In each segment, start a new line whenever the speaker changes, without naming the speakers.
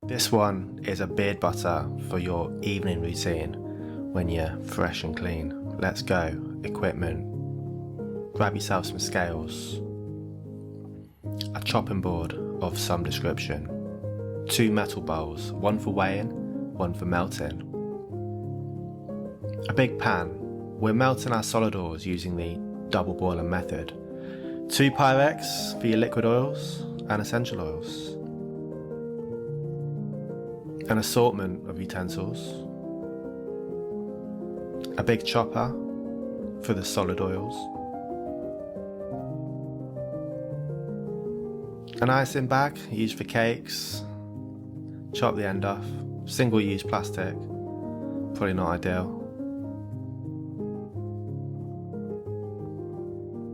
This one is a beard butter for your evening routine when you're fresh and clean. Let's go. Equipment. Grab yourself some scales, a chopping board of some description, 2 metal bowls, one for weighing, one for melting, a big pan. We're melting our solid oils using the double boiler method, 2 Pyrex for your liquid oils and essential oils, an assortment of utensils, a big chopper for the solid oils, an icing bag used for cakes, chop the end off, single use plastic, probably not ideal,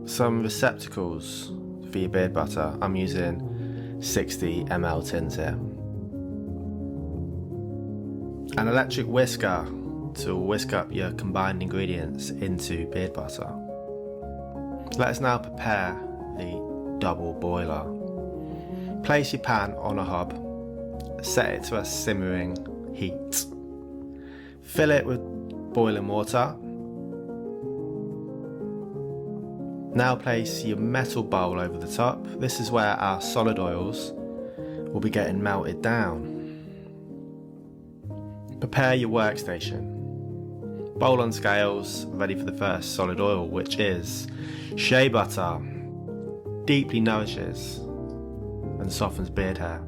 some receptacles for your beard butter. I'm using 60 ml tins here, an electric whisker to whisk up your combined ingredients into beard butter. Let's now prepare the double boiler. Place your pan on a hob, set it to a simmering heat. Fill it with boiling water. Now place your metal bowl over the top. This is where our solid oils will be getting melted down. Prepare your workstation. Bowl on scales, ready for the first solid oil, which is shea butter. Deeply nourishes and softens beard hair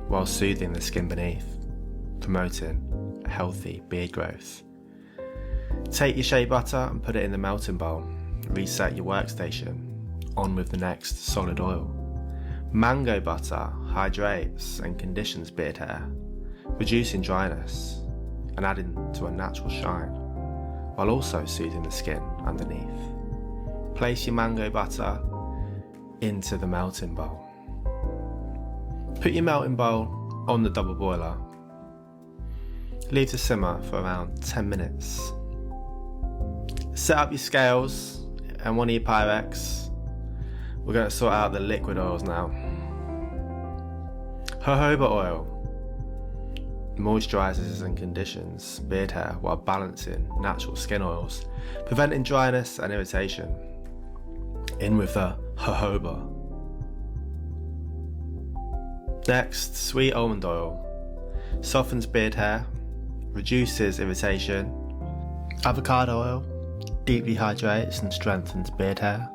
while soothing the skin beneath, promoting a healthy beard growth. Take your shea butter and put it in the melting bowl. Reset your workstation. On with the next solid oil. Mango butter hydrates and conditions beard hair, reducing dryness and adding to a natural shine, while also soothing the skin underneath. Place your mango butter into the melting bowl. Put your melting bowl on the double boiler. Leave to simmer for around 10 minutes. Set up your scales and one of your Pyrex. We're going to sort out the liquid oils now. Jojoba Oil moisturizes and conditions beard hair while balancing natural skin oils, preventing dryness and irritation. In with the jojoba. Next, sweet almond oil softens beard hair, reduces irritation. Avocado oil deeply hydrates and strengthens beard hair.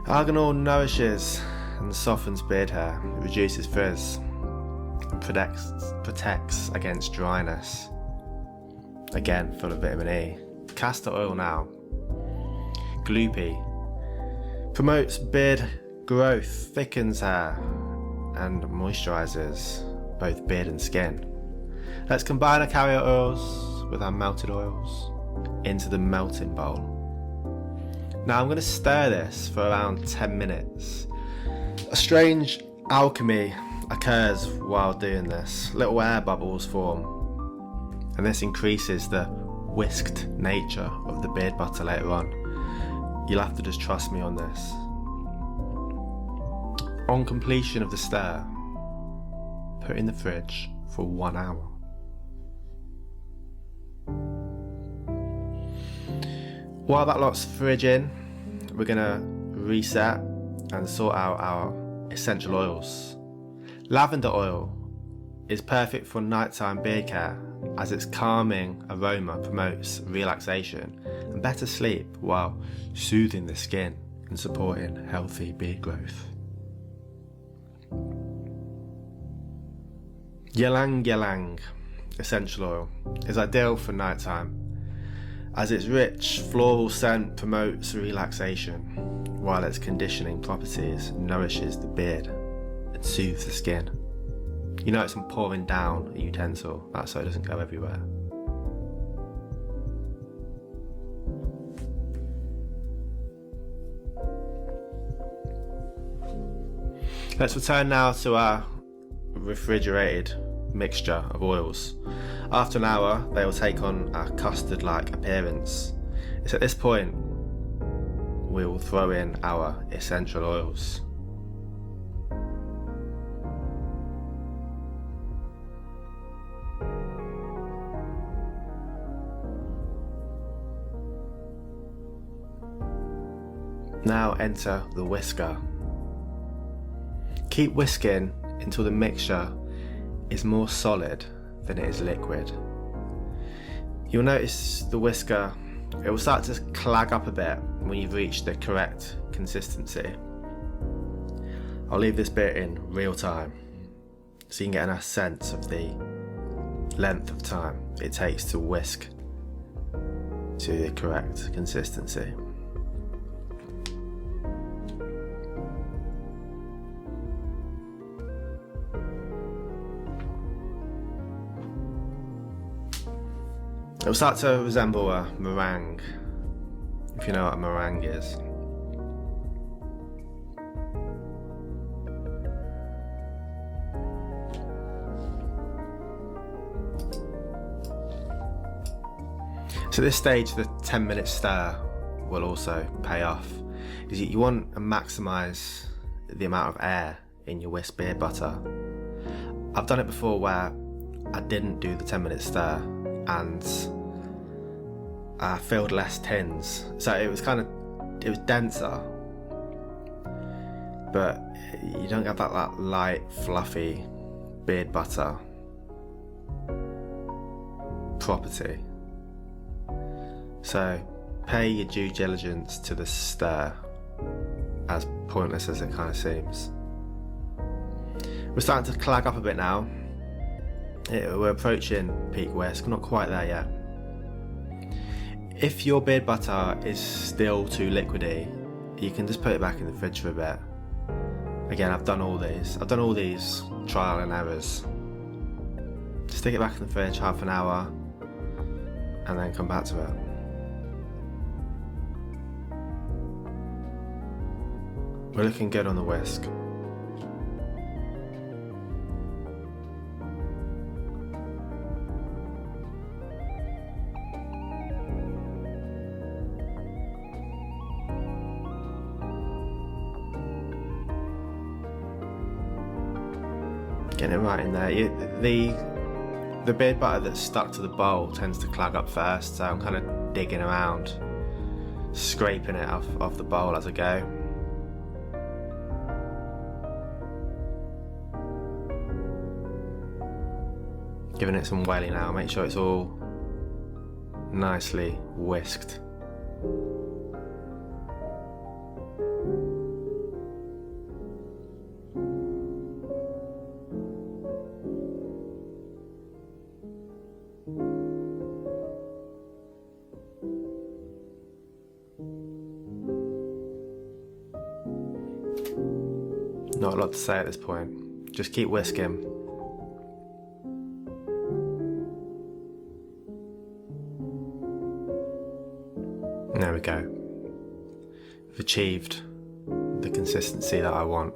Argan Oil nourishes and softens beard hair, reduces frizz, and protects against dryness. Again, full of vitamin E. Castor Oil now. Gloopy. Promotes beard growth, thickens hair, and moisturizes both beard and skin. Let's combine our carrier oils with our melted oils into the melting bowl. Now I'm going to stir this for around 10 minutes. A strange alchemy occurs while doing this. Little air bubbles form, and this increases the whisked nature of the beard butter later on. You'll have to just trust me on this. On completion of the stir, put in the fridge for 1 hour. While that lot's fridging, we're gonna reset and sort out our essential oils. Lavender oil is perfect for nighttime beard care as its calming aroma promotes relaxation and better sleep while soothing the skin and supporting healthy beard growth. Ylang-Ylang Essential Oil is ideal for nighttime as its rich floral scent promotes relaxation, while its conditioning properties nourishes the beard and soothes the skin. You notice I'm pouring down a utensil, that's so it doesn't go everywhere. Let's return now to our refrigerated mixture of oils. After an hour, they will take on a custard-like appearance. It's at this point we will throw in our essential oils. Now enter the whisker. Keep whisking until the mixture is more solid than it is liquid. You'll notice the whisker, it will start to clag up a bit when you've reached the correct consistency. I'll leave this bit in real time so you can get a sense of the length of time it takes to whisk to the correct consistency. It will start to resemble a meringue, if you know what a meringue is. So at this stage, the 10-minute stir will also pay off, because you want to maximise the amount of air in your whisk beard butter. I've done it before where I didn't do the 10-minute stir and I filled less tins, so it was denser, but you don't get that light, fluffy beard butter property. So pay your due diligence to the stir, as pointless as it kind of seems. We're starting to clag up a bit now. We're approaching peak whisk, not quite there yet. If your beard butter is still too liquidy, you can just put it back in the fridge for a bit. Again, I've done all these trial and errors. Stick it back in the fridge half an hour and then come back to it. We're looking good on the whisk. Getting it right in there. The beard butter that's stuck to the bowl tends to clag up first, so I'm kind of digging around, scraping it off the bowl as I go. Giving it some welly now, make sure it's all nicely whisked. Not a lot to say at this point, just keep whisking. There we go. We've achieved the consistency that I want.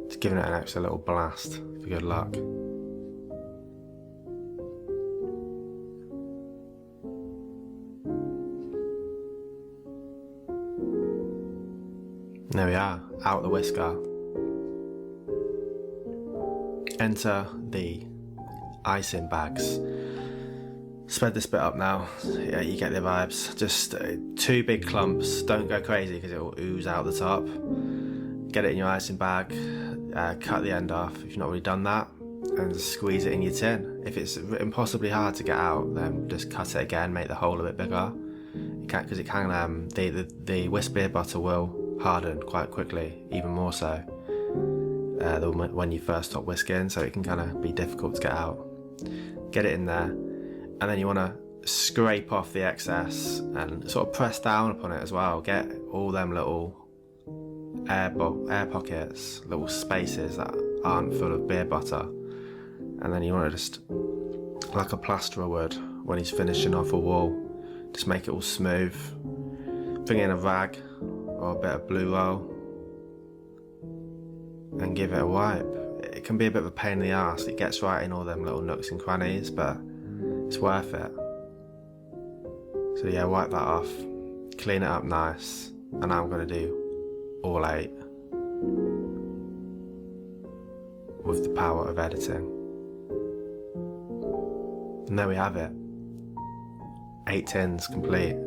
Just giving it an extra little blast for good luck. There we are, out the whisker. Enter the icing bags. Spread this bit up now. Yeah, you get the vibes. Just 2 big clumps. Don't go crazy because it will ooze out the top. Get it in your icing bag. Cut the end off if you've not already done that, and squeeze it in your tin. If it's impossibly hard to get out, then just cut it again. Make the hole a bit bigger. Because it can. The whisk beard butter will harden quite quickly, even more so than when you first stop whisking. So it can kind of be difficult to get out. Get it in there. And then you want to scrape off the excess and sort of press down upon it as well. Get all them little air pockets, little spaces that aren't full of beard butter. And then you want to just, like a plasterer would when he's finishing off a wall, just make it all smooth. Bring in a rag or a bit of blue roll and give it a wipe. can be a bit of a pain in the arse. It gets right in all them little nooks and crannies, but it's worth it. So yeah, wipe that off, clean it up nice, and now I'm going to do all 8 with the power of editing. And there we have it. 8 tins complete,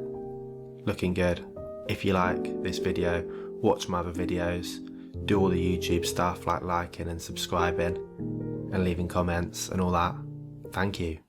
looking good. If you like this video, watch my other videos, do all the YouTube stuff like liking and subscribing and leaving comments and all that. Thank you.